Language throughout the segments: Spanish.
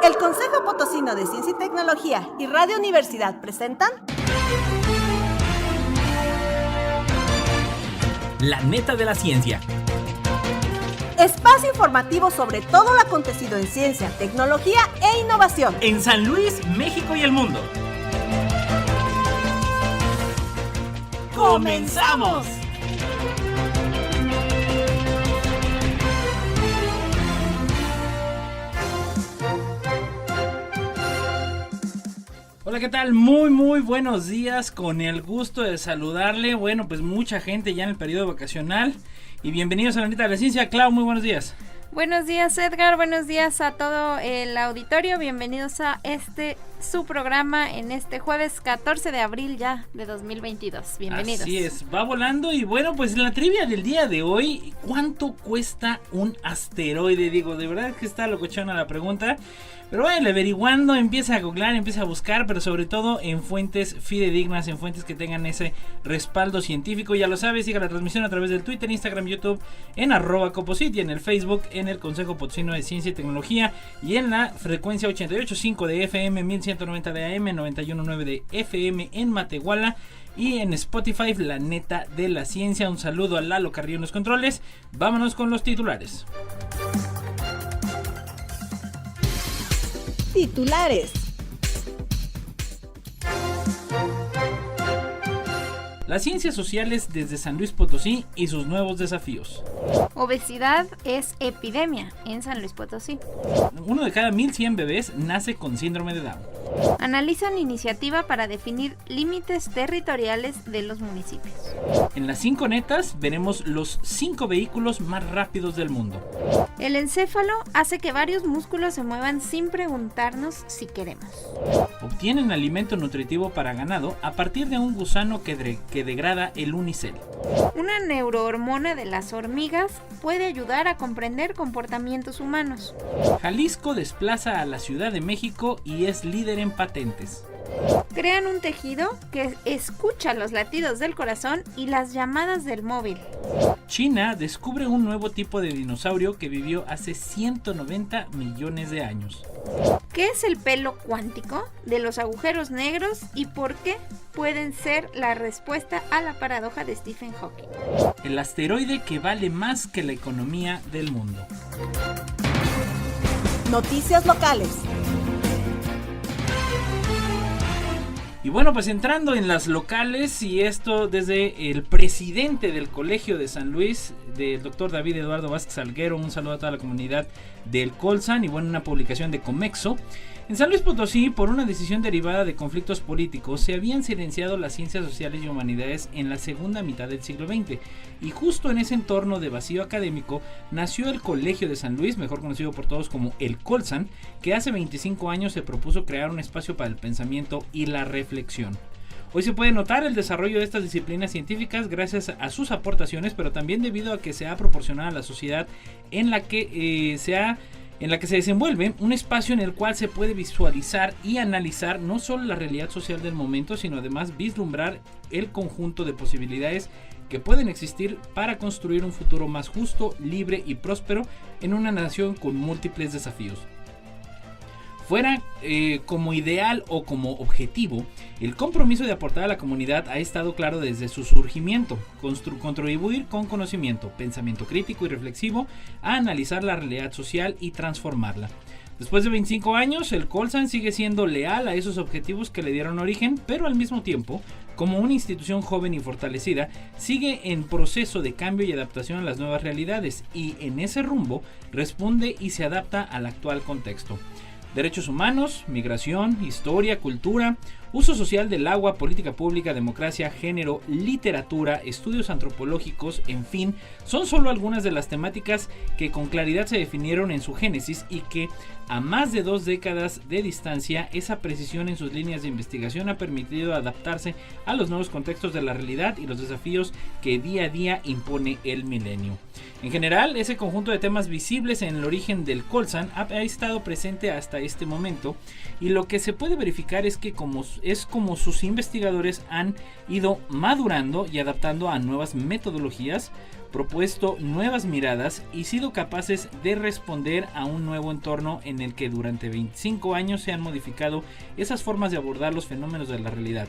El Consejo Potosino de Ciencia y Tecnología y Radio Universidad presentan La Neta de la Ciencia. Espacio informativo sobre todo lo acontecido en ciencia, tecnología e innovación En San Luis, México y el mundo. ¡Comenzamos! Hola, ¿qué tal? Muy buenos días, con el gusto de saludarle. Bueno, pues mucha gente ya en el periodo vacacional. Y bienvenidos a La Neta de la Ciencia. Clau, muy buenos días. Buenos días, Edgar, buenos días a todo el auditorio, bienvenidos a su programa en este jueves 14 de abril ya de 2022, bienvenidos. Así es, va volando y bueno, pues la trivia del día de hoy, ¿cuánto cuesta un asteroide? Digo, de verdad que está locochona la pregunta, pero vayan averiguando, empieza a googlear, empieza a buscar, pero sobre todo en fuentes fidedignas, en fuentes que tengan ese respaldo científico. Ya lo sabes, siga la transmisión a través del Twitter, Instagram, YouTube, en @Coposit y en el Facebook, en el Consejo Potosino de Ciencia y Tecnología y en la frecuencia 88.5 de FM, 1190 de AM, 91.9 de FM en Matehuala y en Spotify, La Neta de la Ciencia. Un saludo a Lalo Carrillo en los controles. Vámonos con los titulares. Titulares. Las ciencias sociales desde San Luis Potosí y sus nuevos desafíos. Obesidad es epidemia en San Luis Potosí. 1 de cada 1,100 bebés nace con síndrome de Down. Analizan iniciativa para definir límites territoriales de los municipios. En las 5 netas veremos los 5 vehículos más rápidos del mundo. El encéfalo hace que varios músculos se muevan sin preguntarnos si queremos. Obtienen alimento nutritivo para ganado a partir de un gusano que degrada el unicel. Una neurohormona de las hormigas puede ayudar a comprender comportamientos humanos. Jalisco desplaza a la Ciudad de México y es líder en patentes. Crean un tejido que escucha los latidos del corazón y las llamadas del móvil. China descubre un nuevo tipo de dinosaurio que vivió hace 190 millones de años. ¿Qué es el pelo cuántico de los agujeros negros y por qué pueden ser la respuesta a la paradoja de Stephen Hawking? El asteroide que vale más que la economía del mundo. Noticias locales. Y bueno, pues entrando en las locales, y esto desde el presidente del Colegio de San Luis, del doctor David Eduardo Vázquez Salguero. Un saludo a toda la comunidad del Colsan y bueno, una publicación de Comexo. En San Luis Potosí, por una decisión derivada de conflictos políticos, se habían silenciado las ciencias sociales y humanidades en la segunda mitad del siglo XX. Y justo en ese entorno de vacío académico nació el Colegio de San Luis, mejor conocido por todos como el Colsan, que hace 25 años se propuso crear un espacio para el pensamiento y la reflexión. Hoy se puede notar el desarrollo de estas disciplinas científicas gracias a sus aportaciones, pero también debido a que se ha proporcionado a la sociedad en la que se desenvuelve un espacio en el cual se puede visualizar y analizar no solo la realidad social del momento, sino además vislumbrar el conjunto de posibilidades que pueden existir para construir un futuro más justo, libre y próspero en una nación con múltiples desafíos. Fuera como ideal o como objetivo, el compromiso de aportar a la comunidad ha estado claro desde su surgimiento: contribuir con conocimiento, pensamiento crítico y reflexivo a analizar la realidad social y transformarla. Después de 25 años, el Colsan sigue siendo leal a esos objetivos que le dieron origen, pero al mismo tiempo, como una institución joven y fortalecida, sigue en proceso de cambio y adaptación a las nuevas realidades y en ese rumbo responde y se adapta al actual contexto. Derechos humanos, migración, historia, cultura, uso social del agua, política pública, democracia, género, literatura, estudios antropológicos, en fin, son solo algunas de las temáticas que con claridad se definieron en su génesis y que a más de 2 décadas de distancia, esa precisión en sus líneas de investigación ha permitido adaptarse a los nuevos contextos de la realidad y los desafíos que día a día impone el milenio. En general, ese conjunto de temas visibles en el origen del Colsan ha estado presente hasta este momento, y lo que se puede verificar es que como es como sus investigadores han ido madurando y adaptando a nuevas metodologías, propuesto nuevas miradas y sido capaces de responder a un nuevo entorno en el que durante 25 años se han modificado esas formas de abordar los fenómenos de la realidad.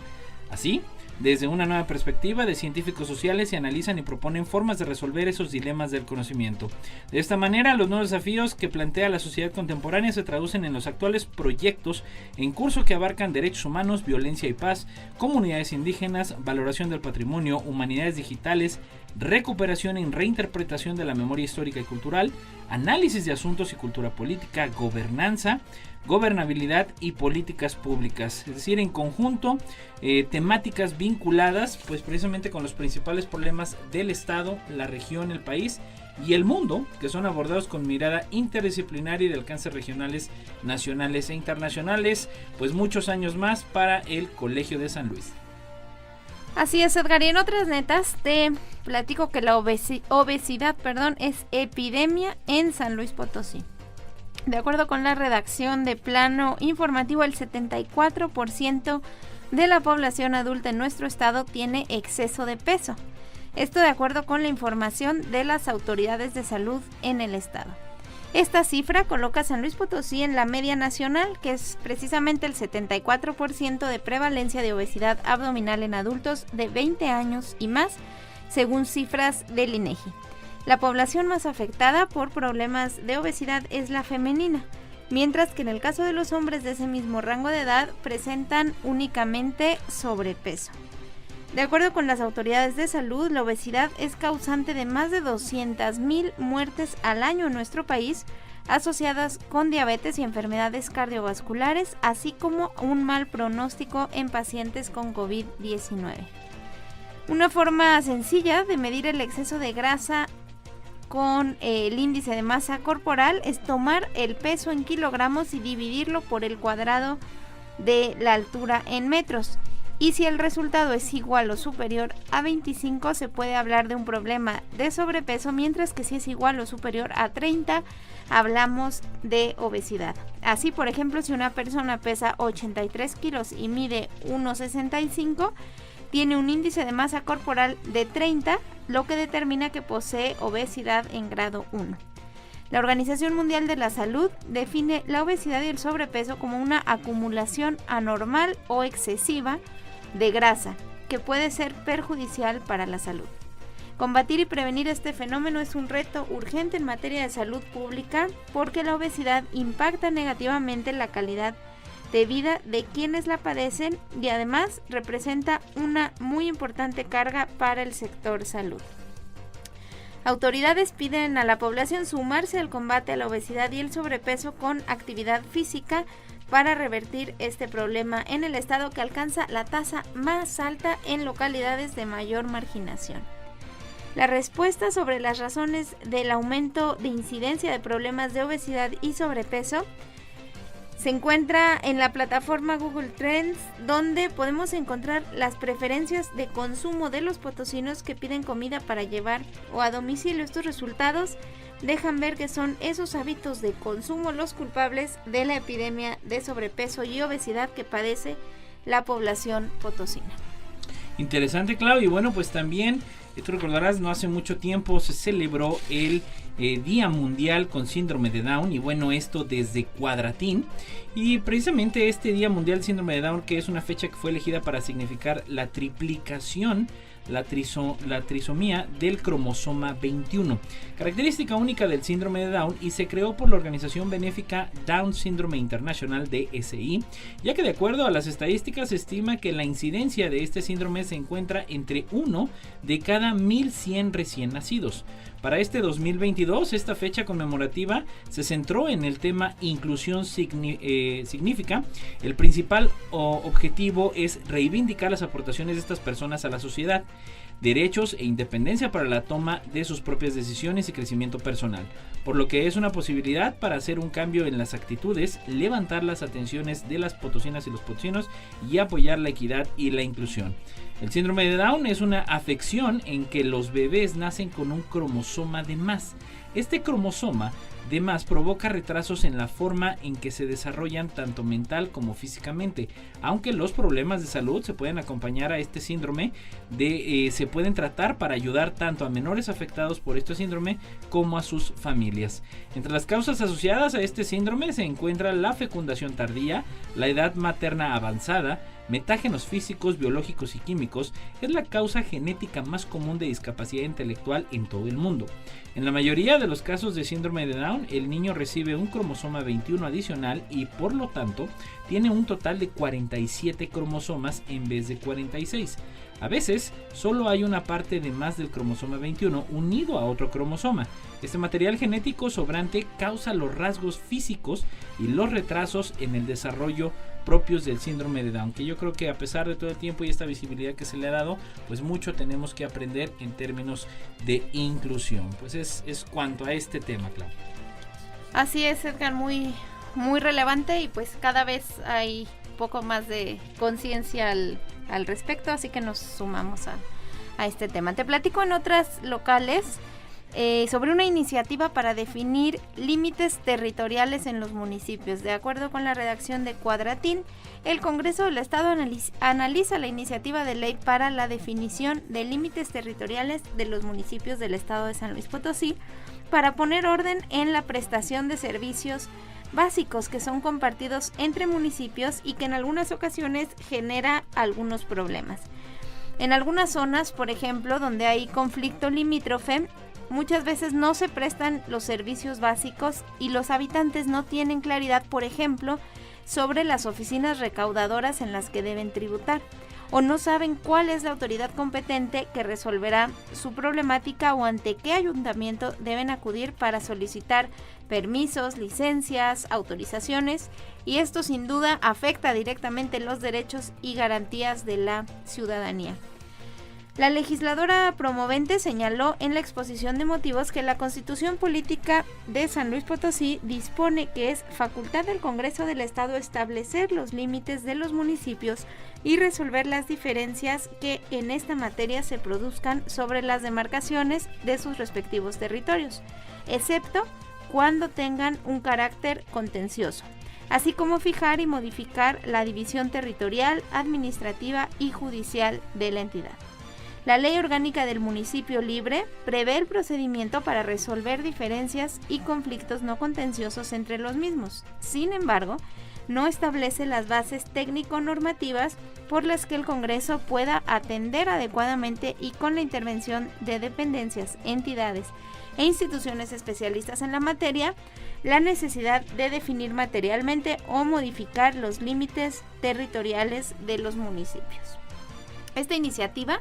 Así, desde una nueva perspectiva de científicos sociales se analizan y proponen formas de resolver esos dilemas del conocimiento. De esta manera, los nuevos desafíos que plantea la sociedad contemporánea se traducen en los actuales proyectos en curso que abarcan derechos humanos, violencia y paz, comunidades indígenas, valoración del patrimonio, humanidades digitales, recuperación y reinterpretación de la memoria histórica y cultural, análisis de asuntos y cultura política, gobernanza, gobernabilidad y políticas públicas, es decir, en conjunto temáticas vinculadas pues precisamente con los principales problemas del Estado, la región, el país y el mundo, que son abordados con mirada interdisciplinaria y de alcances regionales, nacionales e internacionales, pues muchos años más para el Colegio de San Luis. Así es, Edgar, y en otras netas te platico que la obesidad es epidemia en San Luis Potosí. De acuerdo con la redacción de Plano Informativo, el 74% de la población adulta en nuestro estado tiene exceso de peso. Esto de acuerdo con la información de las autoridades de salud en el estado. Esta cifra coloca a San Luis Potosí en la media nacional, que es precisamente el 74% de prevalencia de obesidad abdominal en adultos de 20 años y más, según cifras del INEGI. La población más afectada por problemas de obesidad es la femenina, mientras que en el caso de los hombres de ese mismo rango de edad presentan únicamente sobrepeso. De acuerdo con las autoridades de salud, la obesidad es causante de más de 200,000 muertes al año en nuestro país, asociadas con diabetes y enfermedades cardiovasculares, así como un mal pronóstico en pacientes con COVID-19. Una forma sencilla de medir el exceso de grasa con el índice de masa corporal es tomar el peso en kilogramos y dividirlo por el cuadrado de la altura en metros. Y si el resultado es igual o superior a 25, se puede hablar de un problema de sobrepeso, mientras que si es igual o superior a 30, hablamos de obesidad. Así, por ejemplo, si una persona pesa 83 kilos y mide 1,65, tiene un índice de masa corporal de 30, lo que determina que posee obesidad en grado 1. La Organización Mundial de la Salud define la obesidad y el sobrepeso como una acumulación anormal o excesiva de grasa, que puede ser perjudicial para la salud. Combatir y prevenir este fenómeno es un reto urgente en materia de salud pública, porque la obesidad impacta negativamente la calidad de vida de quienes la padecen y además representa una muy importante carga para el sector salud. Autoridades piden a la población sumarse al combate a la obesidad y el sobrepeso con actividad física para revertir este problema en el estado, que alcanza la tasa más alta en localidades de mayor marginación. La respuesta sobre las razones del aumento de incidencia de problemas de obesidad y sobrepeso se encuentra en la plataforma Google Trends, donde podemos encontrar las preferencias de consumo de los potosinos que piden comida para llevar o a domicilio. Estos resultados dejan ver que son esos hábitos de consumo los culpables de la epidemia de sobrepeso y obesidad que padece la población potosina. Interesante, Clau, y bueno, pues también, tú recordarás, no hace mucho tiempo se celebró el Día Mundial con Síndrome de Down, y bueno, esto desde Cuadratín, y precisamente este Día Mundial del Síndrome de Down, que es una fecha que fue elegida para significar la triplicación, la trisomía del cromosoma 21, característica única del síndrome de Down, y se creó por la organización benéfica Down Syndrome International, DSI, ya que de acuerdo a las estadísticas se estima que la incidencia de este síndrome se encuentra entre 1 de cada 1,100 recién nacidos. Para este 2022, esta fecha conmemorativa se centró en el tema inclusión significa. El principal objetivo es reivindicar las aportaciones de estas personas a la sociedad, derechos e independencia para la toma de sus propias decisiones y crecimiento personal, por lo que es una posibilidad para hacer un cambio en las actitudes, levantar las atenciones de las potosinas y los potosinos y apoyar la equidad y la inclusión. El síndrome de Down es una afección en que los bebés nacen con un cromosoma de más. Este cromosoma Además, provoca retrasos en la forma en que se desarrollan tanto mental como físicamente. Aunque los problemas de salud se pueden acompañar a este síndrome, se pueden tratar para ayudar tanto a menores afectados por este síndrome como a sus familias. Entre las causas asociadas a este síndrome se encuentra la fecundación tardía, la edad materna avanzada, metágenos físicos, biológicos y químicos. Es la causa genética más común de discapacidad intelectual en todo el mundo. En la mayoría de los casos de síndrome de Down, el niño recibe un cromosoma 21 adicional y por lo tanto tiene un total de 47 cromosomas en vez de 46. A veces solo hay una parte de más del cromosoma 21 unido a otro cromosoma. Este material genético sobrante causa los rasgos físicos y los retrasos en el desarrollo propios del síndrome de Down, que yo creo que a pesar de todo el tiempo y esta visibilidad que se le ha dado, pues mucho tenemos que aprender en términos de inclusión. Pues es cuanto a este tema, Claudia. Así es, Edgar, muy relevante, y pues cada vez hay poco más de conciencia al respecto, así que nos sumamos a este tema. Te platico en otras locales sobre una iniciativa para definir límites territoriales en los municipios. De acuerdo con la redacción de Cuadratín, el Congreso del Estado analiza la iniciativa de ley para la definición de límites territoriales de los municipios del Estado de San Luis Potosí para poner orden en la prestación de servicios básicos que son compartidos entre municipios y que en algunas ocasiones genera algunos problemas. En algunas zonas, por ejemplo, donde hay conflicto limítrofe, muchas veces no se prestan los servicios básicos y los habitantes no tienen claridad, por ejemplo, sobre las oficinas recaudadoras en las que deben tributar, o no saben cuál es la autoridad competente que resolverá su problemática o ante qué ayuntamiento deben acudir para solicitar permisos, licencias, autorizaciones, y esto sin duda afecta directamente los derechos y garantías de la ciudadanía. La legisladora promovente señaló en la exposición de motivos que la Constitución Política de San Luis Potosí dispone que es facultad del Congreso del Estado establecer los límites de los municipios y resolver las diferencias que en esta materia se produzcan sobre las demarcaciones de sus respectivos territorios, excepto cuando tengan un carácter contencioso, así como fijar y modificar la división territorial, administrativa y judicial de la entidad. La Ley Orgánica del Municipio Libre prevé el procedimiento para resolver diferencias y conflictos no contenciosos entre los mismos. Sin embargo, no establece las bases técnico-normativas por las que el Congreso pueda atender adecuadamente y con la intervención de dependencias, entidades e instituciones especialistas en la materia, la necesidad de definir materialmente o modificar los límites territoriales de los municipios. Esta iniciativa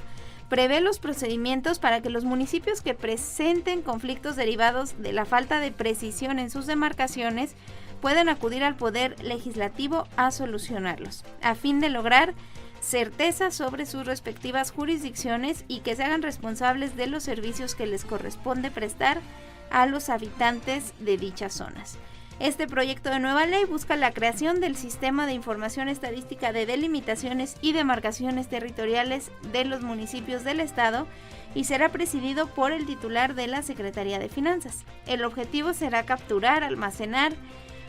prevé los procedimientos para que los municipios que presenten conflictos derivados de la falta de precisión en sus demarcaciones puedan acudir al Poder Legislativo a solucionarlos, a fin de lograr certeza sobre sus respectivas jurisdicciones y que se hagan responsables de los servicios que les corresponde prestar a los habitantes de dichas zonas. Este proyecto de nueva ley busca la creación del Sistema de Información Estadística de Delimitaciones y Demarcaciones Territoriales de los municipios del Estado y será presidido por el titular de la Secretaría de Finanzas. El objetivo será capturar, almacenar,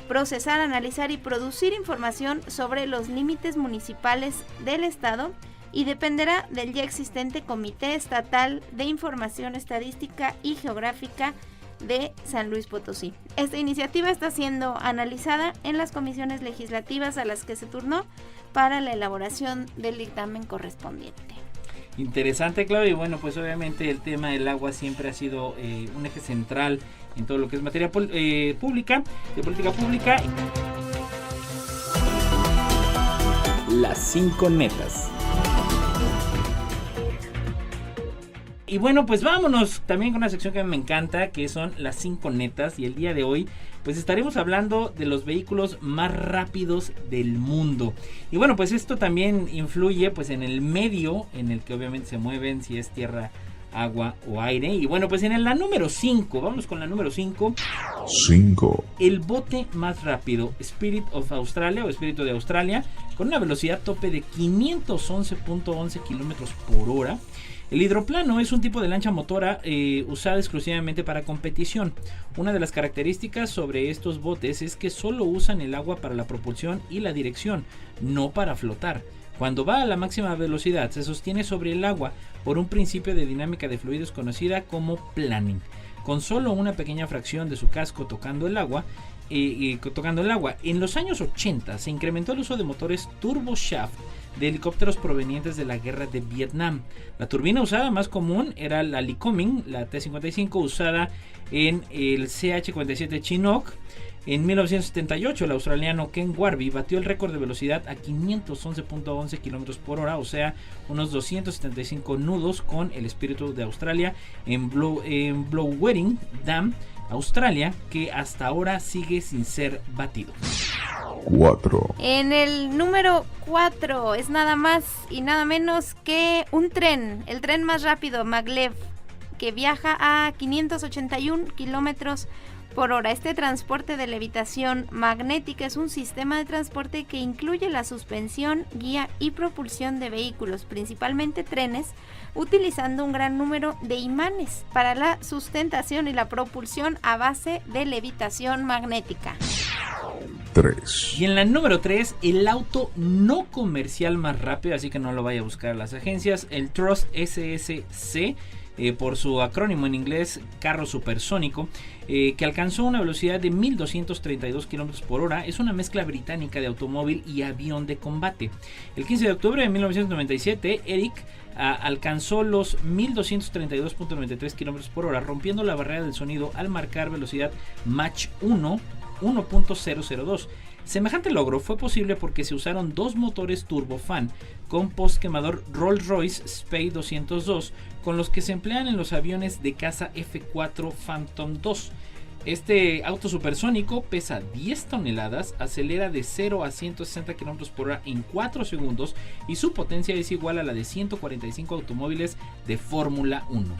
procesar, analizar y producir información sobre los límites municipales del Estado y dependerá del ya existente Comité Estatal de Información Estadística y Geográfica de San Luis Potosí. Esta iniciativa está siendo analizada en las comisiones legislativas a las que se turnó para la elaboración del dictamen correspondiente. Interesante, Claudia, y bueno, pues obviamente el tema del agua siempre ha sido un eje central en todo lo que es materia pública, de política pública. Las 5 netas. Y bueno, pues vámonos también con una sección que me encanta, que son las 5 netas. Y el día de hoy, pues estaremos hablando de los vehículos más rápidos del mundo. Y bueno, pues esto también influye pues en el medio en el que obviamente se mueven, si es tierra, agua o aire. Y bueno, pues en la número 5, vamos con la número 5. 5. El bote más rápido, Spirit of Australia o Espíritu de Australia, con una velocidad tope de 511.11 kilómetros por hora. El hidroplano es un tipo de lancha motora usada exclusivamente para competición. Una de las características sobre estos botes es que solo usan el agua para la propulsión y la dirección, no para flotar. Cuando va a la máxima velocidad se sostiene sobre el agua por un principio de dinámica de fluidos conocida como planing. Con solo una pequeña fracción de su casco tocando el agua. En los años 80 se incrementó el uso de motores turboshaft de helicópteros provenientes de la guerra de Vietnam. La turbina usada más común era la Lycoming, la T-55, usada en el CH-47 Chinook. En 1978 el australiano Ken Warby batió el récord de velocidad a 511.11 km por hora, o sea, unos 275 nudos con el Espíritu de Australia en Blowering Dam, Australia, que hasta ahora sigue sin ser batido. 4. En el número 4 es nada más y nada menos que un tren, el tren más rápido, Maglev, que viaja a 581 kilómetros por hora. Este transporte de levitación magnética es un sistema de transporte que incluye la suspensión, guía y propulsión de vehículos, principalmente trenes, utilizando un gran número de imanes para la sustentación y la propulsión a base de levitación magnética. 3. Y en la número 3, el auto no comercial más rápido, así que no lo vaya a buscar a las agencias, el Trust SSC, por su acrónimo en inglés, carro supersónico, que alcanzó una velocidad de 1232 km por hora. Es una mezcla británica de automóvil y avión de combate. El 15 de octubre de 1997, Eric alcanzó los 1232.93 km por hora, rompiendo la barrera del sonido al marcar velocidad Mach 1.002. Semejante logro fue posible porque se usaron dos motores turbofan con postquemador Rolls-Royce Spey 202, con los que se emplean en los aviones de caza F-4 Phantom II. Este auto supersónico pesa 10 toneladas, acelera de 0 a 160 km por hora en 4 segundos y su potencia es igual a la de 145 automóviles de Fórmula 1.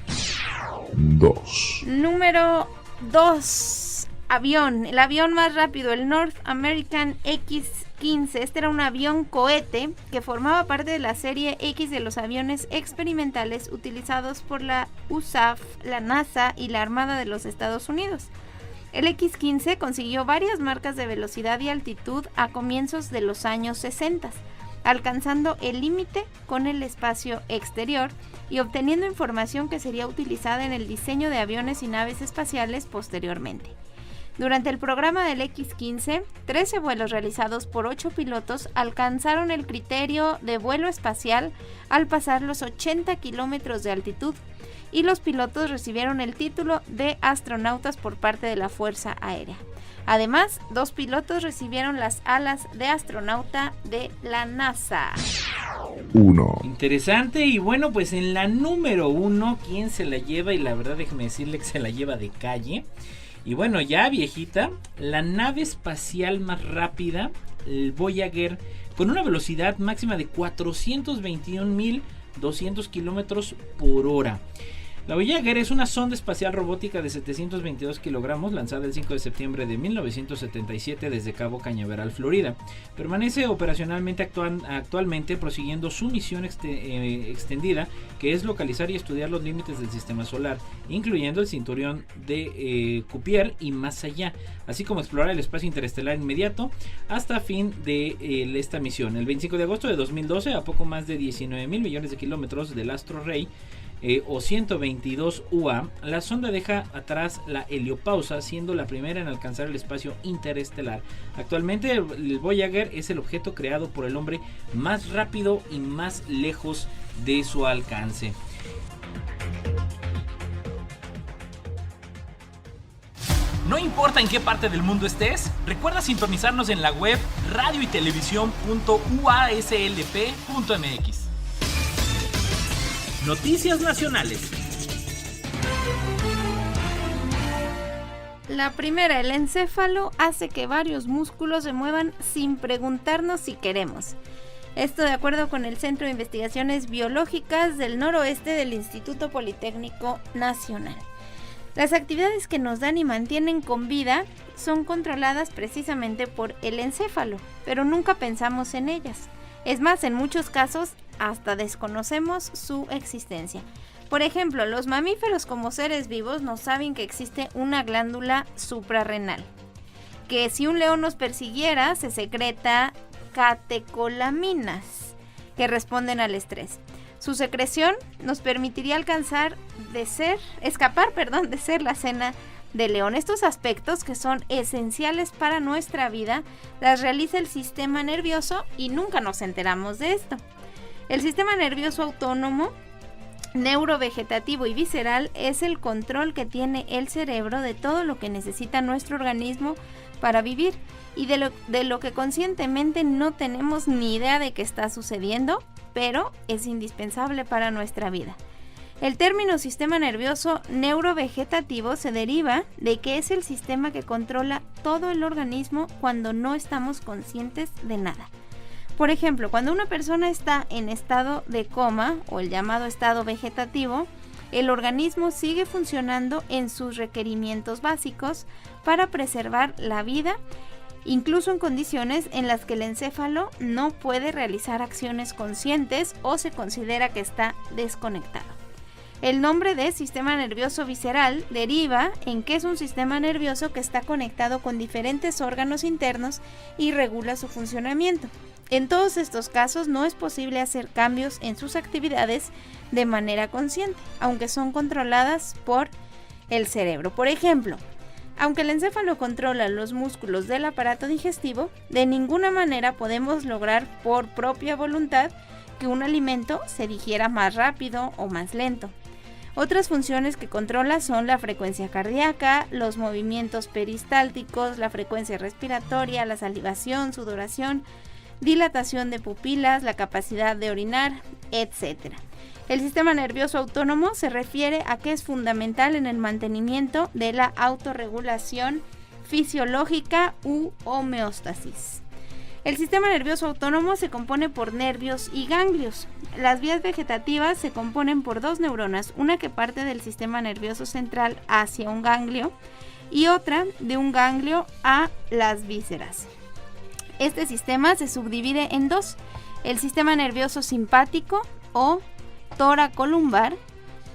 2. Número 2. Avión, el avión más rápido, el North American X-15. Este era un avión cohete que formaba parte de la serie X de los aviones experimentales utilizados por la USAF, la NASA y la Armada de los Estados Unidos. El X-15 consiguió varias marcas de velocidad y altitud a comienzos de los años 60, alcanzando el límite con el espacio exterior y obteniendo información que sería utilizada en el diseño de aviones y naves espaciales posteriormente. Durante el programa del X-15, 13 vuelos realizados por 8 pilotos alcanzaron el criterio de vuelo espacial al pasar los 80 kilómetros de altitud, y los pilotos recibieron el título de astronautas por parte de la Fuerza Aérea. Además, 2 pilotos recibieron las alas de astronauta de la NASA. 1. Interesante. Y bueno, pues en la número 1, ¿quién se la lleva? Y la verdad, déjeme decirle que se la lleva de calle. Y bueno, ya viejita, la nave espacial más rápida, el Voyager, con una velocidad máxima de 421.200 kilómetros por hora. La Voyager es una sonda espacial robótica de 722 kilogramos lanzada el 5 de septiembre de 1977 desde Cabo Cañaveral, Florida. Permanece operacionalmente actualmente prosiguiendo su misión extendida, que es localizar y estudiar los límites del sistema solar, incluyendo el cinturón de Kuiper y más allá, así como explorar el espacio interestelar inmediato hasta fin de esta misión. El 25 de agosto de 2012, a poco más de 19.000 millones de kilómetros del astro rey, o 122 UA, la sonda deja atrás la heliopausa, siendo la primera en alcanzar el espacio interestelar. Actualmente el Voyager es el objeto creado por el hombre más rápido y más lejos de su alcance. No importa en qué parte del mundo estés, recuerda sintonizarnos en la web radioytelevisión.uaslp.mx. Noticias nacionales. La primera, el encéfalo hace que varios músculos se muevan sin preguntarnos si queremos. Esto de acuerdo con el Centro de Investigaciones Biológicas del Noroeste del Instituto Politécnico Nacional. Las actividades que nos dan y mantienen con vida son controladas precisamente por el encéfalo, pero nunca pensamos en ellas. Es más, en muchos casos hasta desconocemos su existencia. Por ejemplo, los mamíferos como seres vivos no saben que existe una glándula suprarrenal, que si un león nos persiguiera se secreta catecolaminas que responden al estrés. Su secreción nos permitiría escapar de ser la cena de león. Estos aspectos, que son esenciales para nuestra vida, las realiza el sistema nervioso y nunca nos enteramos de esto. El sistema nervioso autónomo, neurovegetativo y visceral es el control que tiene el cerebro de todo lo que necesita nuestro organismo para vivir y de lo que conscientemente no tenemos ni idea de que está sucediendo, pero es indispensable para nuestra vida. El término sistema nervioso neurovegetativo se deriva de que es el sistema que controla todo el organismo cuando no estamos conscientes de nada. Por ejemplo, cuando una persona está en estado de coma o el llamado estado vegetativo, el organismo sigue funcionando en sus requerimientos básicos para preservar la vida, incluso en condiciones en las que el encéfalo no puede realizar acciones conscientes o se considera que está desconectado. El nombre de sistema nervioso visceral deriva en que es un sistema nervioso que está conectado con diferentes órganos internos y regula su funcionamiento. En todos estos casos no es posible hacer cambios en sus actividades de manera consciente, aunque son controladas por el cerebro. Por ejemplo, aunque el encéfalo controla los músculos del aparato digestivo, de ninguna manera podemos lograr por propia voluntad que un alimento se digiera más rápido o más lento. Otras funciones que controla son la frecuencia cardíaca, los movimientos peristálticos, la frecuencia respiratoria, la salivación, sudoración, dilatación de pupilas, la capacidad de orinar, etc. El sistema nervioso autónomo se refiere a que es fundamental en el mantenimiento de la autorregulación fisiológica u homeostasis. El sistema nervioso autónomo se compone por nervios y ganglios. Las vías vegetativas se componen por dos neuronas, una que parte del sistema nervioso central hacia un ganglio y otra de un ganglio a las vísceras. Este sistema se subdivide en dos: el sistema nervioso simpático o toracolumbar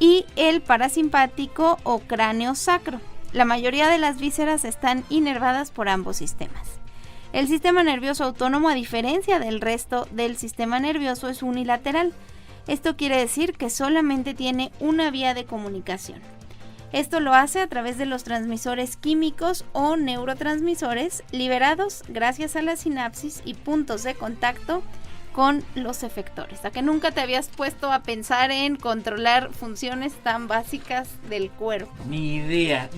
y el parasimpático o cráneo sacro. La mayoría de las vísceras están inervadas por ambos sistemas. El sistema nervioso autónomo, a diferencia del resto del sistema nervioso, es unilateral. Esto quiere decir que solamente tiene una vía de comunicación. Esto lo hace a través de los transmisores químicos o neurotransmisores liberados gracias a la sinapsis y puntos de contacto con los efectores. ¿A que nunca te habías puesto a pensar en controlar funciones tan básicas del cuerpo? Ni idea,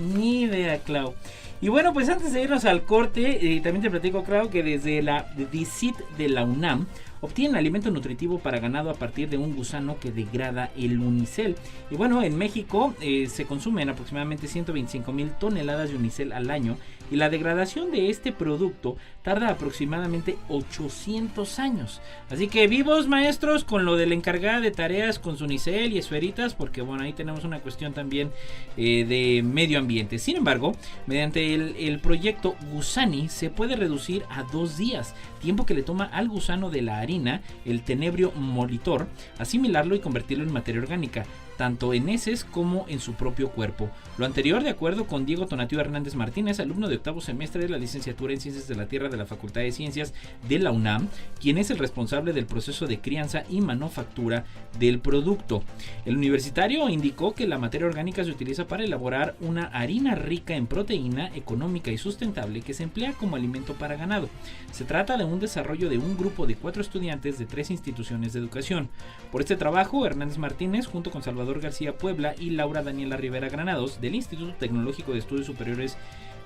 Clau. Y bueno, pues antes de irnos al corte, también te platico, Clau, que desde la DICIT de la UNAM obtienen alimento nutritivo para ganado a partir de un gusano que degrada el unicel. Y bueno, en México se consumen aproximadamente 125,000 toneladas de unicel al año, y la degradación de este producto tarda aproximadamente 800 años. Así que vivos, maestros, con lo de la encargada de tareas con su unicel y esferitas, porque bueno, ahí tenemos una cuestión también de medio ambiente. Sin embargo, mediante el proyecto Gusani se puede reducir a 2 días, tiempo que le toma al gusano de la harina, el tenebrio molitor, asimilarlo y convertirlo en materia orgánica, tanto en heces como en su propio cuerpo. Lo anterior de acuerdo con Diego Tonatiuh Hernández Martínez, alumno de octavo semestre de la licenciatura en Ciencias de la Tierra de la Facultad de Ciencias de la UNAM, quien es el responsable del proceso de crianza y manufactura del producto. El universitario indicó que la materia orgánica se utiliza para elaborar una harina rica en proteína, económica y sustentable, que se emplea como alimento para ganado. Se trata de un desarrollo de un grupo de 4 estudiantes de 3 instituciones de educación. Por este trabajo, Hernández Martínez, junto con Salvador García Puebla y Laura Daniela Rivera Granados, del Instituto Tecnológico de Estudios Superiores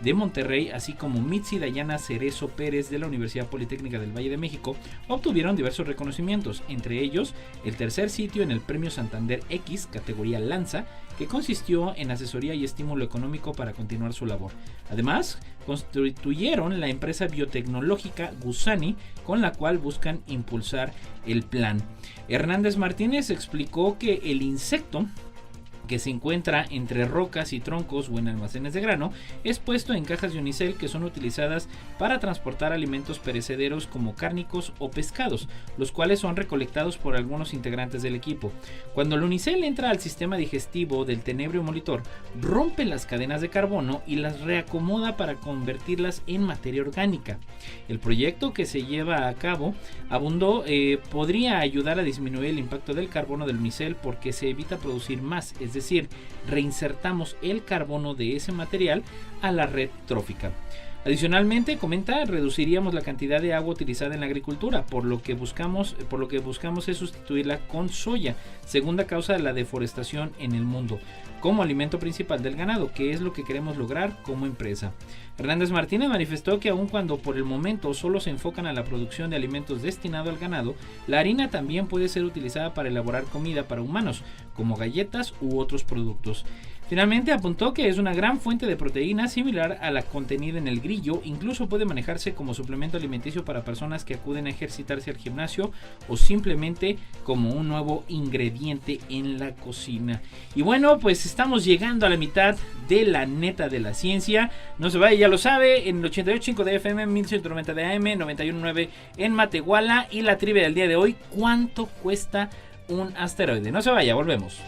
de Monterrey, así como Mitzi Dayana Cerezo Pérez de la Universidad Politécnica del Valle de México, obtuvieron diversos reconocimientos, entre ellos el tercer sitio en el Premio Santander X, categoría Lanza, que consistió en asesoría y estímulo económico para continuar su labor. Además, constituyeron la empresa biotecnológica Gusani, con la cual buscan impulsar el plan. Hernández Martínez explicó que el insecto que se encuentra entre rocas y troncos o en almacenes de grano, es puesto en cajas de unicel que son utilizadas para transportar alimentos perecederos como cárnicos o pescados, los cuales son recolectados por algunos integrantes del equipo. Cuando el unicel entra al sistema digestivo del tenebrio molitor, rompe las cadenas de carbono y las reacomoda para convertirlas en materia orgánica. El proyecto que se lleva a cabo podría ayudar a disminuir el impacto del carbono del unicel porque se evita producir más, es decir, reinsertamos el carbono de ese material a la red trófica. Adicionalmente, comenta, reduciríamos la cantidad de agua utilizada en la agricultura, por lo que buscamos es sustituirla con soya, segunda causa de la deforestación en el mundo, como alimento principal del ganado, que es lo que queremos lograr como empresa. Hernández Martínez manifestó que aun cuando por el momento solo se enfocan a la producción de alimentos destinado al ganado, la harina también puede ser utilizada para elaborar comida para humanos, como galletas u otros productos. Finalmente apuntó que es una gran fuente de proteína similar a la contenida en el grillo, incluso puede manejarse como suplemento alimenticio para personas que acuden a ejercitarse al gimnasio o simplemente como un nuevo ingrediente en la cocina. Y bueno, pues estamos llegando a la mitad de la neta de la ciencia. No se vaya, ya lo sabe, en el 88.5 de FM, 1190 de AM, 91.9 en Matehuala. Y la trivia del día de hoy, ¿cuánto cuesta un asteroide? No se vaya, volvemos.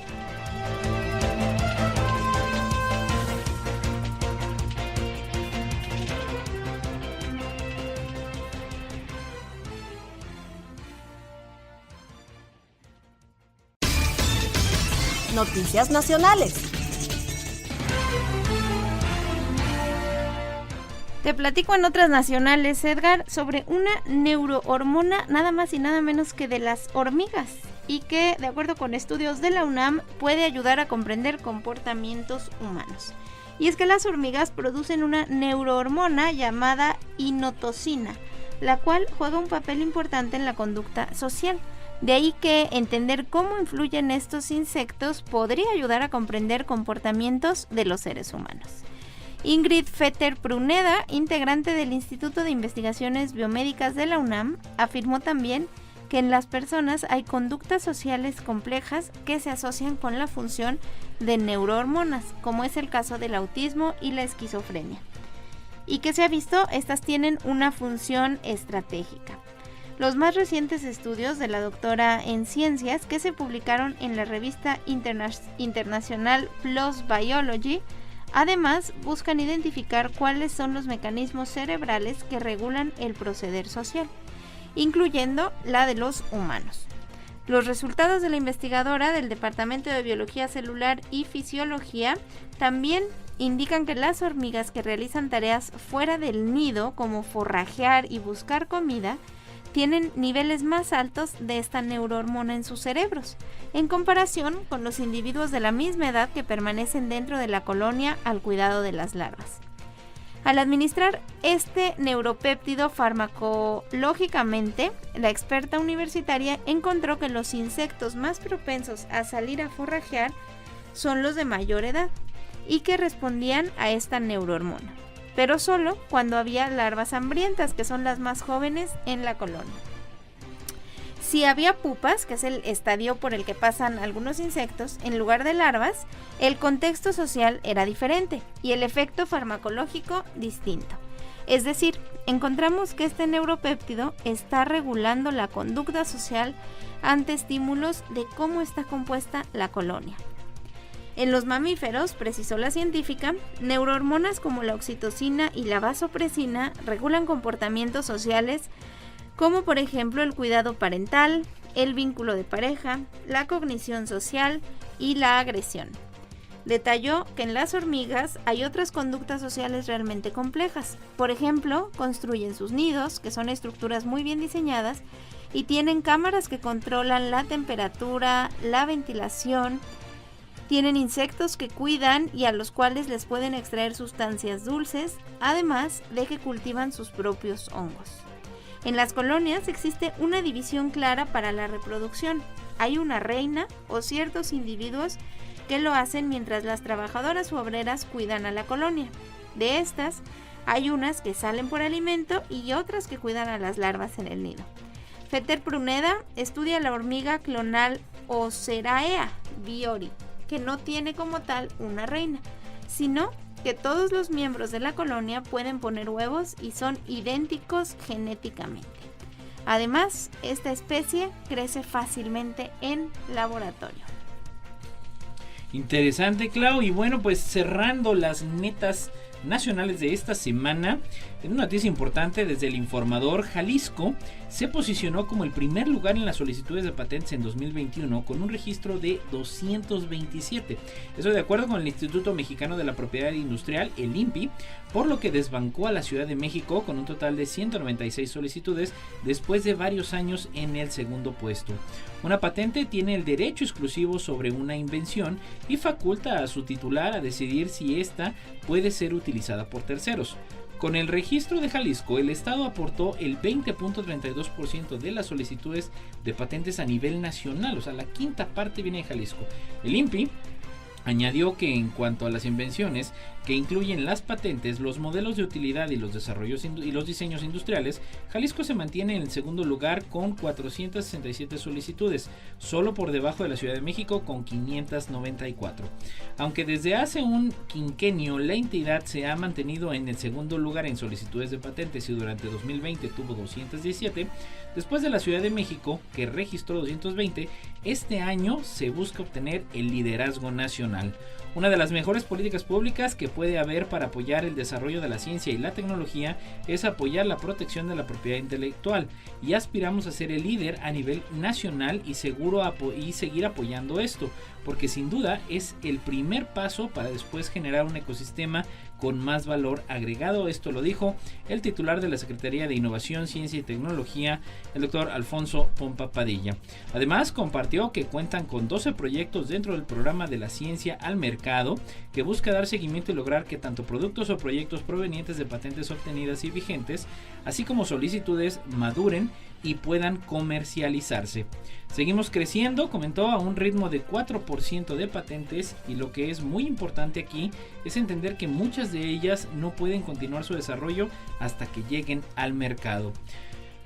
Noticias nacionales. Te platico en otras nacionales, Edgar, sobre una neurohormona nada más y nada menos que de las hormigas y que, de acuerdo con estudios de la UNAM, puede ayudar a comprender comportamientos humanos. Y es que las hormigas producen una neurohormona llamada inotocina, la cual juega un papel importante en la conducta social. De ahí que entender cómo influyen estos insectos podría ayudar a comprender comportamientos de los seres humanos. Ingrid Fetter-Pruneda, integrante del Instituto de Investigaciones Biomédicas de la UNAM, afirmó también que en las personas hay conductas sociales complejas que se asocian con la función de neurohormonas, como es el caso del autismo y la esquizofrenia. Y que se ha visto, estas tienen una función estratégica. Los más recientes estudios de la doctora en ciencias que se publicaron en la revista internacional PLOS Biology, además buscan identificar cuáles son los mecanismos cerebrales que regulan el proceder social, incluyendo la de los humanos. Los resultados de la investigadora del Departamento de Biología Celular y Fisiología también indican que las hormigas que realizan tareas fuera del nido, como forrajear y buscar comida, tienen niveles más altos de esta neurohormona en sus cerebros, en comparación con los individuos de la misma edad que permanecen dentro de la colonia al cuidado de las larvas. Al administrar este neuropéptido farmacológicamente, la experta universitaria encontró que los insectos más propensos a salir a forrajear son los de mayor edad y que respondían a esta neurohormona, pero solo cuando había larvas hambrientas, que son las más jóvenes en la colonia. Si había pupas, que es el estadio por el que pasan algunos insectos, en lugar de larvas, el contexto social era diferente y el efecto farmacológico distinto. Es decir, encontramos que este neuropéptido está regulando la conducta social ante estímulos de cómo está compuesta la colonia. En los mamíferos, precisó la científica, neurohormonas como la oxitocina y la vasopresina regulan comportamientos sociales como por ejemplo el cuidado parental, el vínculo de pareja, la cognición social y la agresión. Detalló que en las hormigas hay otras conductas sociales realmente complejas. Por ejemplo, construyen sus nidos, que son estructuras muy bien diseñadas, y tienen cámaras que controlan la temperatura, la ventilación. Tienen insectos que cuidan y a los cuales les pueden extraer sustancias dulces, además de que cultivan sus propios hongos. En las colonias existe una división clara para la reproducción. Hay una reina o ciertos individuos que lo hacen mientras las trabajadoras u obreras cuidan a la colonia. De estas, hay unas que salen por alimento y otras que cuidan a las larvas en el nido. Fetter-Pruneda estudia la hormiga clonal Oceraea viori, que no tiene como tal una reina, sino que todos los miembros de la colonia pueden poner huevos y son idénticos genéticamente. Además, esta especie crece fácilmente en laboratorio. Interesante, Clau. Y bueno, pues cerrando las netas nacionales de esta semana, en una noticia importante desde El Informador, Jalisco se posicionó como el primer lugar en las solicitudes de patentes en 2021 con un registro de 227. Eso de acuerdo con el Instituto Mexicano de la Propiedad Industrial, el INPI, por lo que desbancó a la Ciudad de México con un total de 196 solicitudes después de varios años en el segundo puesto. Una patente tiene el derecho exclusivo sobre una invención y faculta a su titular a decidir si ésta puede ser utilizada por terceros. Con el registro de Jalisco, el Estado aportó el 20.32% de las solicitudes de patentes a nivel nacional, o sea, la quinta parte viene de Jalisco. El INPI añadió que en cuanto a las invenciones que incluyen las patentes, los modelos de utilidad y los desarrollos y los diseños industriales, Jalisco se mantiene en el segundo lugar con 467 solicitudes, solo por debajo de la Ciudad de México con 594. Aunque desde hace un quinquenio la entidad se ha mantenido en el segundo lugar en solicitudes de patentes y durante 2020 tuvo 217, después de la Ciudad de México, que registró 220, este año se busca obtener el liderazgo nacional. Una de las mejores políticas públicas que puede haber para apoyar el desarrollo de la ciencia y la tecnología es apoyar la protección de la propiedad intelectual, y aspiramos a ser el líder a nivel nacional y seguir apoyando esto, porque sin duda es el primer paso para después generar un ecosistema con más valor agregado. Esto lo dijo el titular de la Secretaría de Innovación, Ciencia y Tecnología, el doctor Alfonso Pompa Padilla. Además, compartió que cuentan con 12 proyectos dentro del programa de la ciencia al mercado, que busca dar seguimiento y lograr que tanto productos o proyectos provenientes de patentes obtenidas y vigentes, así como solicitudes, maduren y puedan comercializarse. Seguimos creciendo, comentó, a un ritmo de 4% de patentes, y lo que es muy importante aquí es entender que muchas de ellas no pueden continuar su desarrollo hasta que lleguen al mercado.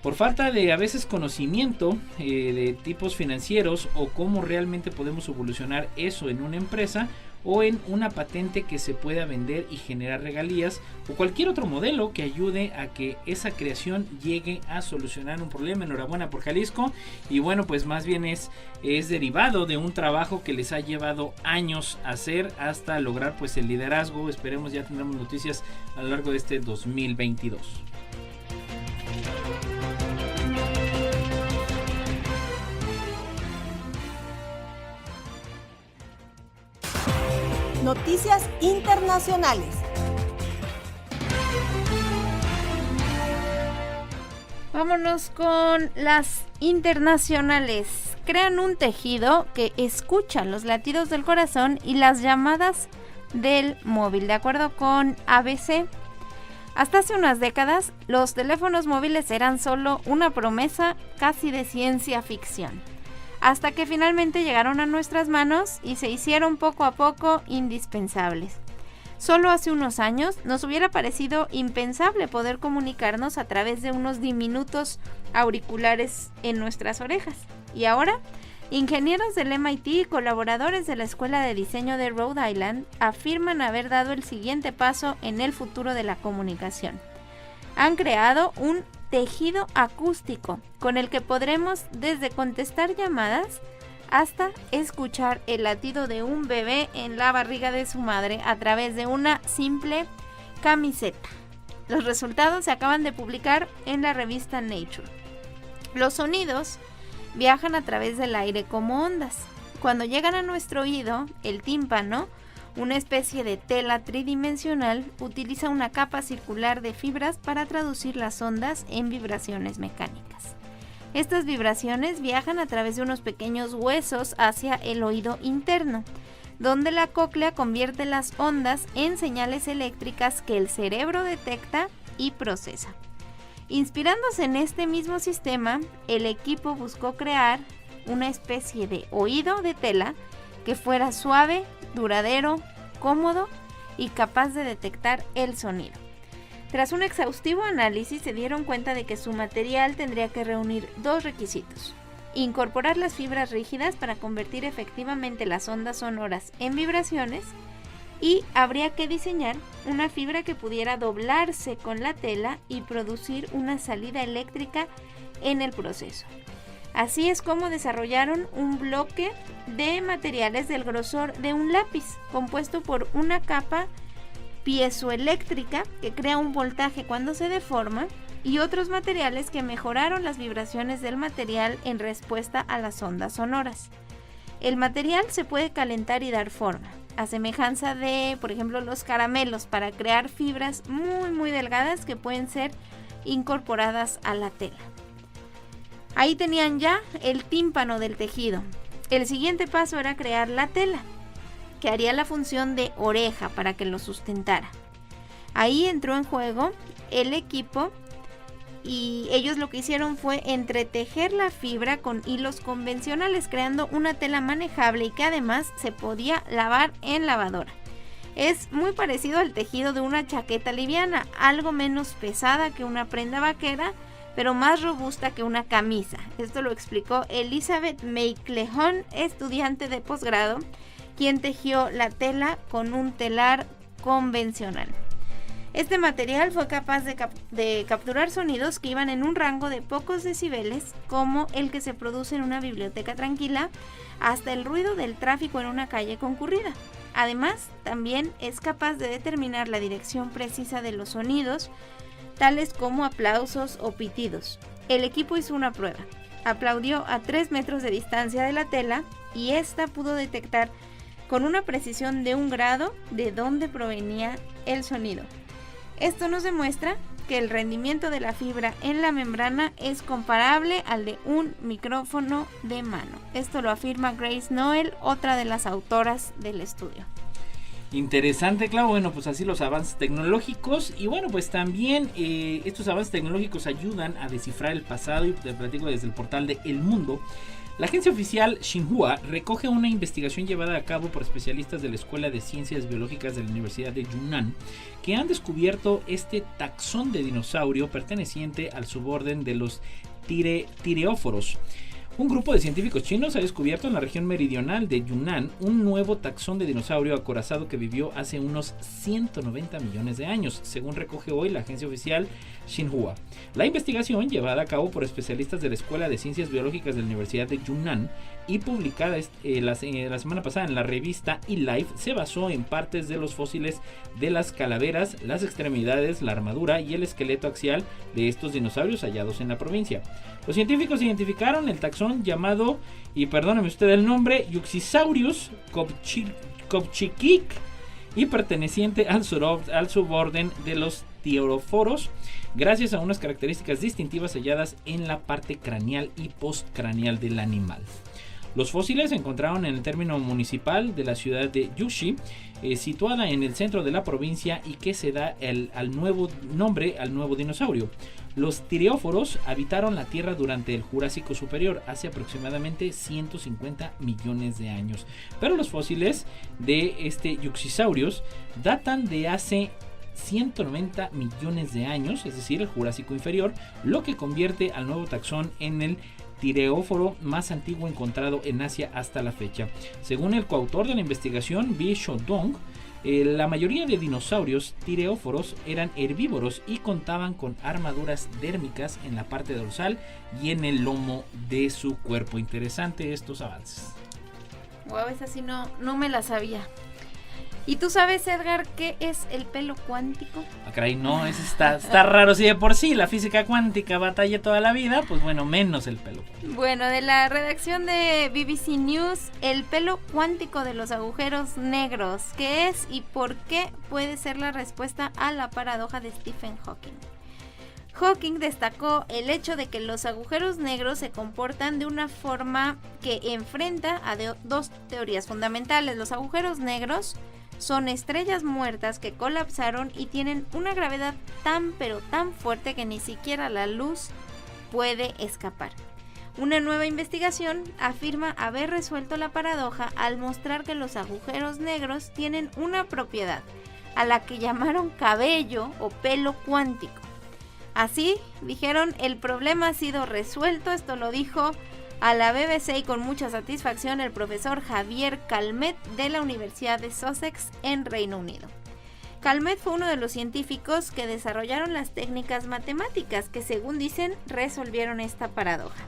Por falta de a veces conocimiento de tipos financieros o cómo realmente podemos evolucionar eso en una empresa o en una patente que se pueda vender y generar regalías, o cualquier otro modelo que ayude a que esa creación llegue a solucionar un problema. Enhorabuena por Jalisco, y bueno, pues más bien es derivado de un trabajo que les ha llevado años hacer hasta lograr pues el liderazgo. Esperemos ya tendremos noticias a lo largo de este 2022. Noticias internacionales. Vámonos con las internacionales. Crean un tejido que escucha los latidos del corazón y las llamadas del móvil. De acuerdo con ABC, hasta hace unas décadas, los teléfonos móviles eran solo una promesa casi de ciencia ficción, hasta que finalmente llegaron a nuestras manos y se hicieron poco a poco indispensables. Solo hace unos años nos hubiera parecido impensable poder comunicarnos a través de unos diminutos auriculares en nuestras orejas. Y ahora, ingenieros del MIT y colaboradores de la Escuela de Diseño de Rhode Island afirman haber dado el siguiente paso en el futuro de la comunicación. Han creado un tejido acústico con el que podremos desde contestar llamadas hasta escuchar el latido de un bebé en la barriga de su madre a través de una simple camiseta. Los resultados se acaban de publicar en la revista Nature. Los sonidos viajan a través del aire como ondas. Cuando llegan a nuestro oído, el tímpano, una especie de tela tridimensional, utiliza una capa circular de fibras para traducir las ondas en vibraciones mecánicas. Estas vibraciones viajan a través de unos pequeños huesos hacia el oído interno, donde la cóclea convierte las ondas en señales eléctricas que el cerebro detecta y procesa. Inspirándose en este mismo sistema, el equipo buscó crear una especie de oído de tela que fuera suave, duradero, cómodo y capaz de detectar el sonido. Tras un exhaustivo análisis se dieron cuenta de que su material tendría que reunir dos requisitos: incorporar las fibras rígidas para convertir efectivamente las ondas sonoras en vibraciones, y habría que diseñar una fibra que pudiera doblarse con la tela y producir una salida eléctrica en el proceso. Así es como desarrollaron un bloque de materiales del grosor de un lápiz, compuesto por una capa piezoeléctrica que crea un voltaje cuando se deforma, y otros materiales que mejoraron las vibraciones del material en respuesta a las ondas sonoras. El material se puede calentar y dar forma, a semejanza de, por ejemplo, los caramelos, para crear fibras muy delgadas que pueden ser incorporadas a la tela. Ahí tenían ya el tímpano del tejido. El siguiente paso era crear la tela, que haría la función de oreja para que lo sustentara. Ahí entró en juego el equipo, y ellos lo que hicieron fue entretejer la fibra con hilos convencionales, creando una tela manejable y que además se podía lavar en lavadora. Es muy parecido al tejido de una chaqueta liviana, algo menos pesada que una prenda vaquera, pero más robusta que una camisa. Esto lo explicó Elizabeth McLehon, estudiante de posgrado, quien tejió la tela con un telar convencional. Este material fue capaz de capturar sonidos que iban en un rango de pocos decibeles, como el que se produce en una biblioteca tranquila, hasta el ruido del tráfico en una calle concurrida. Además, también es capaz de determinar la dirección precisa de los sonidos, tales como aplausos o pitidos. El equipo hizo una prueba. Aplaudió a 3 metros de distancia de la tela y esta pudo detectar con una precisión de 1 grado de dónde provenía el sonido. Esto nos demuestra que el rendimiento de la fibra en la membrana es comparable al de un micrófono de mano. Esto lo afirma Grace Noel, otra de las autoras del estudio. Interesante, claro. Bueno, pues así los avances tecnológicos. Y bueno, pues también estos avances tecnológicos ayudan a descifrar el pasado. Y te platico desde el portal de El Mundo. La agencia oficial Xinhua recoge una investigación llevada a cabo por especialistas de la Escuela de Ciencias Biológicas de la Universidad de Yunnan, que han descubierto este taxón de dinosaurio perteneciente al suborden de los tireóforos. Un grupo de científicos chinos ha descubierto en la región meridional de Yunnan un nuevo taxón de dinosaurio acorazado que vivió hace unos 190 millones de años, según recoge hoy la agencia oficial Xinhua. La investigación, llevada a cabo por especialistas de la Escuela de Ciencias Biológicas de la Universidad de Yunnan y publicada la semana pasada en la revista eLife, se basó en partes de los fósiles de las calaveras, las extremidades, la armadura y el esqueleto axial de estos dinosaurios hallados en la provincia. Los científicos identificaron el taxón llamado, y perdóneme usted el nombre, Yuxisaurus kopchikik, y perteneciente al suborden de los tireóforos, gracias a unas características distintivas halladas en la parte craneal y postcraneal del animal. Los fósiles se encontraron en el término municipal de la ciudad de Yuxi, situada en el centro de la provincia, y que se da al nuevo nombre al nuevo dinosaurio. Los tireóforos habitaron la Tierra durante el Jurásico Superior, hace aproximadamente 150 millones de años. Pero los fósiles de este Yuxisaurus datan de hace 190 millones de años, es decir, el Jurásico Inferior, lo que convierte al nuevo taxón en el tireóforo más antiguo encontrado en Asia hasta la fecha. Según el coautor de la investigación, Bi Shodong, la mayoría de dinosaurios tireóforos eran herbívoros y contaban con armaduras dérmicas en la parte dorsal y en el lomo de su cuerpo. Interesante estos avances. Wow, esa sí no me la sabía. ¿Y tú sabes, Edgar, qué es el pelo cuántico? Ah, caray, no, eso está raro. Si de por sí la física cuántica batalla toda la vida, pues bueno, menos el pelo cuántico. Bueno, de la redacción de BBC News, el pelo cuántico de los agujeros negros. ¿Qué es y por qué puede ser la respuesta a la paradoja de Stephen Hawking? Hawking destacó el hecho de que los agujeros negros se comportan de una forma que enfrenta a dos teorías fundamentales. Los agujeros negros son estrellas muertas que colapsaron y tienen una gravedad tan pero tan fuerte que ni siquiera la luz puede escapar. Una nueva investigación afirma haber resuelto la paradoja al mostrar que los agujeros negros tienen una propiedad, a la que llamaron cabello o pelo cuántico. Así, dijeron, el problema ha sido resuelto. Esto lo dijo a la BBC y con mucha satisfacción el profesor Javier Calmet de la Universidad de Sussex en Reino Unido. Calmet fue uno de los científicos que desarrollaron las técnicas matemáticas que, según dicen, resolvieron esta paradoja.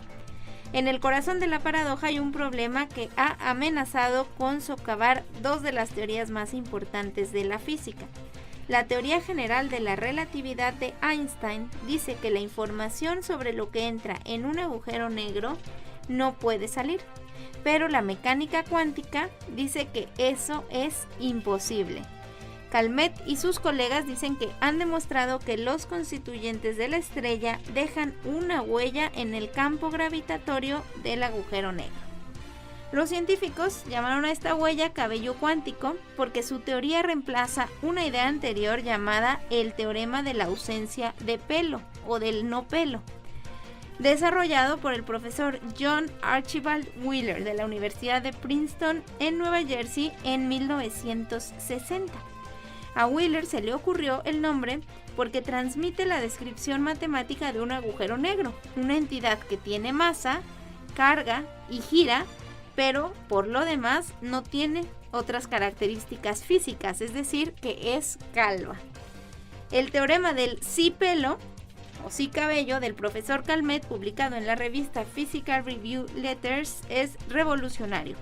En el corazón de la paradoja hay un problema que ha amenazado con socavar dos de las teorías más importantes de la física. La teoría general de la relatividad de Einstein dice que la información sobre lo que entra en un agujero negro no puede salir, pero la mecánica cuántica dice que eso es imposible. Calmet y sus colegas dicen que han demostrado que los constituyentes de la estrella dejan una huella en el campo gravitatorio del agujero negro. Los científicos llamaron a esta huella cabello cuántico porque su teoría reemplaza una idea anterior llamada el teorema de la ausencia de pelo o del no pelo, desarrollado por el profesor John Archibald Wheeler de la Universidad de Princeton en Nueva Jersey en 1960. A Wheeler se le ocurrió el nombre porque transmite la descripción matemática de un agujero negro, una entidad que tiene masa, carga y gira, pero por lo demás no tiene otras características físicas, es decir, que es calva. El teorema del sí pelo o sí cabello del profesor Calmet, publicado en la revista Physical Review Letters, es revolucionario.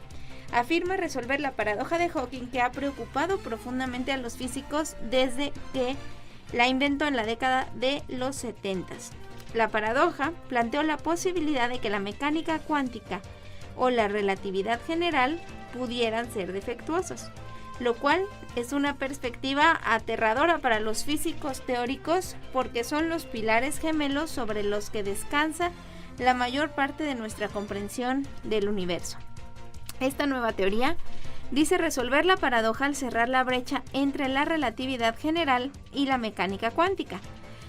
Afirma resolver la paradoja de Hawking que ha preocupado profundamente a los físicos desde que la inventó en la década de los 70. La paradoja planteó la posibilidad de que la mecánica cuántica o la relatividad general pudieran ser defectuosos, lo cual es una perspectiva aterradora para los físicos teóricos porque son los pilares gemelos sobre los que descansa la mayor parte de nuestra comprensión del universo. Esta nueva teoría dice resolver la paradoja al cerrar la brecha entre la relatividad general y la mecánica cuántica.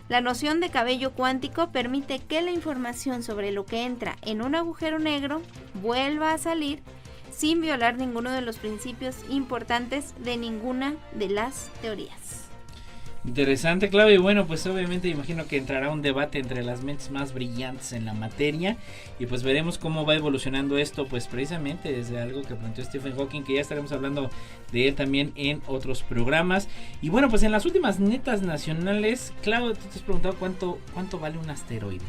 La noción de cabello cuántico permite que la información sobre lo que entra en un agujero negro vuelva a salir sin violar ninguno de los principios importantes de ninguna de las teorías. Interesante, Claudio. Y bueno, pues obviamente imagino que entrará un debate entre las mentes más brillantes en la materia y pues veremos cómo va evolucionando esto, pues precisamente desde algo que planteó Stephen Hawking, que ya estaremos hablando de él también en otros programas. Y bueno, pues en las últimas netas nacionales, Claudio, tú te has preguntado cuánto vale un asteroide.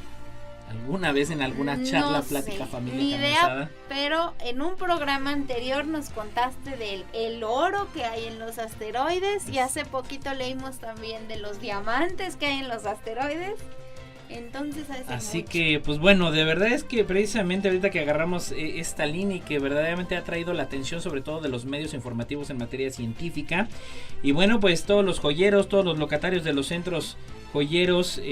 ¿Alguna vez en alguna charla, plática familiar? Ni idea, pero en un programa anterior nos contaste del el oro que hay en los asteroides y hace poquito leímos también de los diamantes que hay en los asteroides. Entonces así que pues bueno, de verdad es que precisamente ahorita que agarramos esta línea y que verdaderamente ha traído la atención sobre todo de los medios informativos en materia científica, y bueno, pues todos los joyeros, todos los locatarios de los centros joyeros,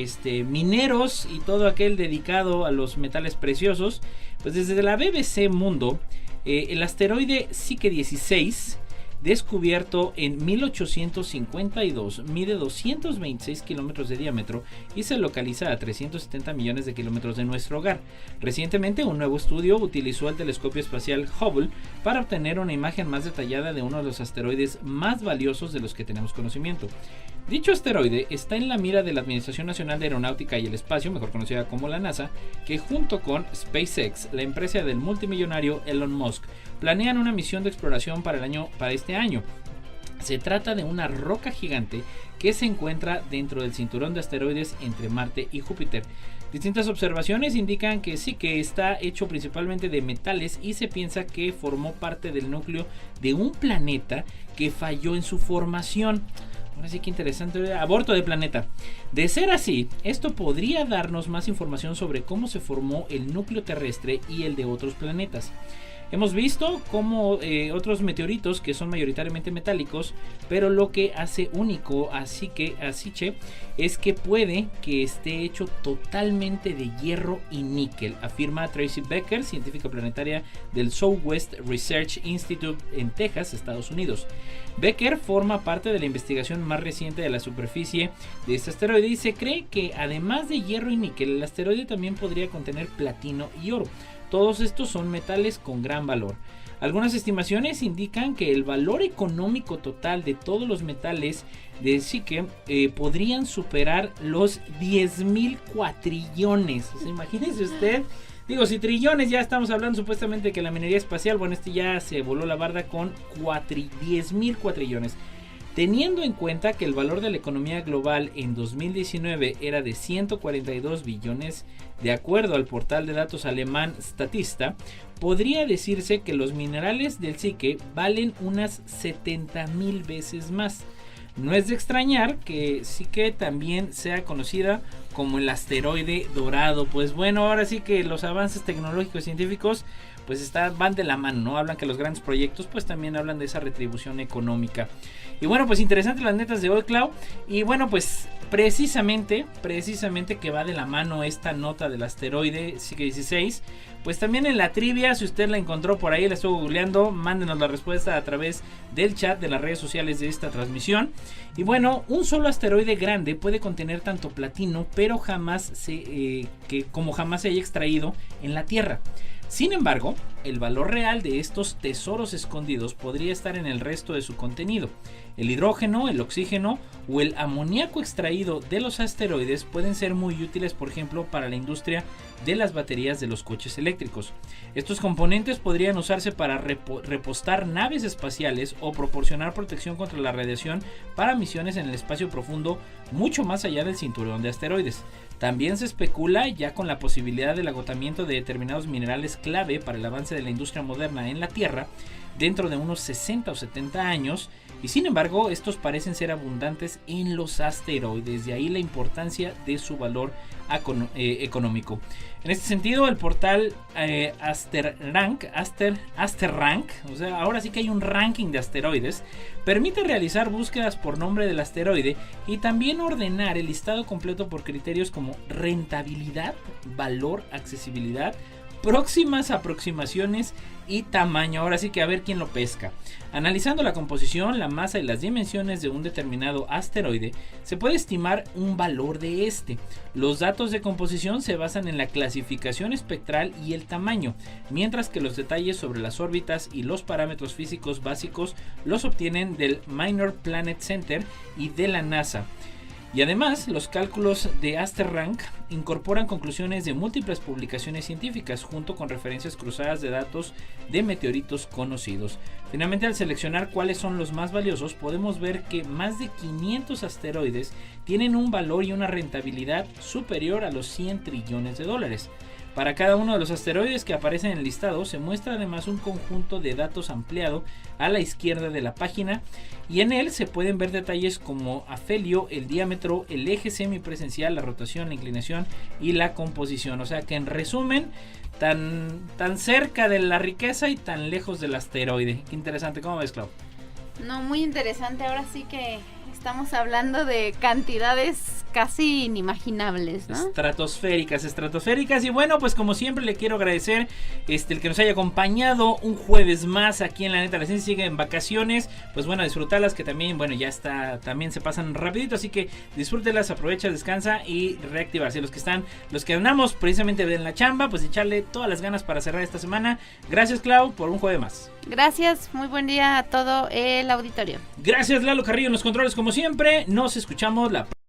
mineros y todo aquel dedicado a los metales preciosos, pues desde la BBC Mundo, el asteroide Psyche 16, descubierto en 1852, mide 226 kilómetros de diámetro y se localiza a 370 millones de kilómetros de nuestro hogar. Recientemente, un nuevo estudio utilizó el telescopio espacial Hubble para obtener una imagen más detallada de uno de los asteroides más valiosos de los que tenemos conocimiento. Dicho asteroide está en la mira de la Administración Nacional de Aeronáutica y el Espacio, mejor conocida como la NASA, que junto con SpaceX, la empresa del multimillonario Elon Musk, planean una misión de exploración para este año. Se trata de una roca gigante que se encuentra dentro del cinturón de asteroides entre Marte y Júpiter. Distintas observaciones indican que sí, que está hecho principalmente de metales y se piensa que formó parte del núcleo de un planeta que falló en su formación. Ahora sí que interesante, aborto de planeta. De ser así, esto podría darnos más información sobre cómo se formó el núcleo terrestre y el de otros planetas. Hemos visto cómo otros meteoritos que son mayoritariamente metálicos, pero lo que hace único a Psyche es que puede que esté hecho totalmente de hierro y níquel, afirma Tracy Becker, científica planetaria del Southwest Research Institute en Texas, Estados Unidos. Becker forma parte de la investigación más reciente de la superficie de este asteroide y se cree que además de hierro y níquel, el asteroide también podría contener platino y oro. Todos estos son metales con gran valor. Algunas estimaciones indican que el valor económico total de todos los metales de Psyche podrían superar los 10,000 cuatrillones. O sea, imagínese usted Digo, si trillones, ya estamos hablando supuestamente que la minería espacial, bueno, ya se voló la barda con 10,000 cuatrillones. Teniendo en cuenta que el valor de la economía global en 2019 era de 142 billones, de acuerdo al portal de datos alemán Statista, podría decirse que los minerales del Psique valen unas 70,000 veces más. No es de extrañar que Psique también sea conocida como el asteroide dorado. Pues bueno, ahora sí que los avances tecnológicos y científicos pues van de la mano, ¿no? Hablan que los grandes proyectos pues también hablan de esa retribución económica. Y bueno, pues interesante las netas de hoy, Clau. Y bueno, pues precisamente que va de la mano esta nota del asteroide Psique 16. Pues también en la trivia, si usted la encontró por ahí, la estuvo googleando, mándenos la respuesta a través del chat de las redes sociales de esta transmisión. Y bueno, un solo asteroide grande puede contener tanto platino, pero jamás se haya extraído en la Tierra. Sin embargo, el valor real de estos tesoros escondidos podría estar en el resto de su contenido. El hidrógeno, el oxígeno o el amoníaco extraído de los asteroides pueden ser muy útiles, por ejemplo, para la industria de las baterías de los coches eléctricos. Estos componentes podrían usarse para repostar naves espaciales o proporcionar protección contra la radiación para misiones en el espacio profundo mucho más allá del cinturón de asteroides. También se especula ya con la posibilidad del agotamiento de determinados minerales clave para el avance de la industria moderna en la Tierra dentro de unos 60 o 70 años, y sin embargo estos parecen ser abundantes en los asteroides, de ahí la importancia de su valor económico. En este sentido, el portal Asterrank, o sea, ahora sí que hay un ranking de asteroides, permite realizar búsquedas por nombre del asteroide y también ordenar el listado completo por criterios como rentabilidad, valor, accesibilidad, próximas aproximaciones y tamaño. Ahora sí que a ver quién lo pesca. Analizando la composición, la masa y las dimensiones de un determinado asteroide, se puede estimar un valor de este. Los datos de composición se basan en la clasificación espectral y el tamaño, mientras que los detalles sobre las órbitas y los parámetros físicos básicos los obtienen del Minor Planet Center y de la NASA. Y además, los cálculos de Asterrank incorporan conclusiones de múltiples publicaciones científicas junto con referencias cruzadas de datos de meteoritos conocidos. Finalmente, al seleccionar cuáles son los más valiosos, podemos ver que más de 500 asteroides tienen un valor y una rentabilidad superior a los 100 trillones de dólares. Para cada uno de los asteroides que aparecen en el listado se muestra además un conjunto de datos ampliado a la izquierda de la página, y en él se pueden ver detalles como afelio, el diámetro, el eje semipresencial, la rotación, la inclinación y la composición. O sea que en resumen, tan cerca de la riqueza y tan lejos del asteroide. Qué interesante, ¿cómo ves, Clau? No, muy interesante. Ahora sí que estamos hablando de cantidades casi inimaginables, ¿no? Estratosféricas. Y bueno, pues como siempre le quiero agradecer el que nos haya acompañado un jueves más aquí en La Neta de la Ciencia. Sigue en vacaciones, pues bueno, disfrutarlas, que también, bueno, ya está, también se pasan rapidito, así que disfrútelas, aprovecha, descansa y reactivarse. Los que andamos precisamente en la chamba, pues echarle todas las ganas para cerrar esta semana. Gracias, Clau, por un jueves más. Gracias, muy buen día a todo el auditorio. Gracias, Lalo Carrillo en los controles como siempre. Nos escuchamos la próxima.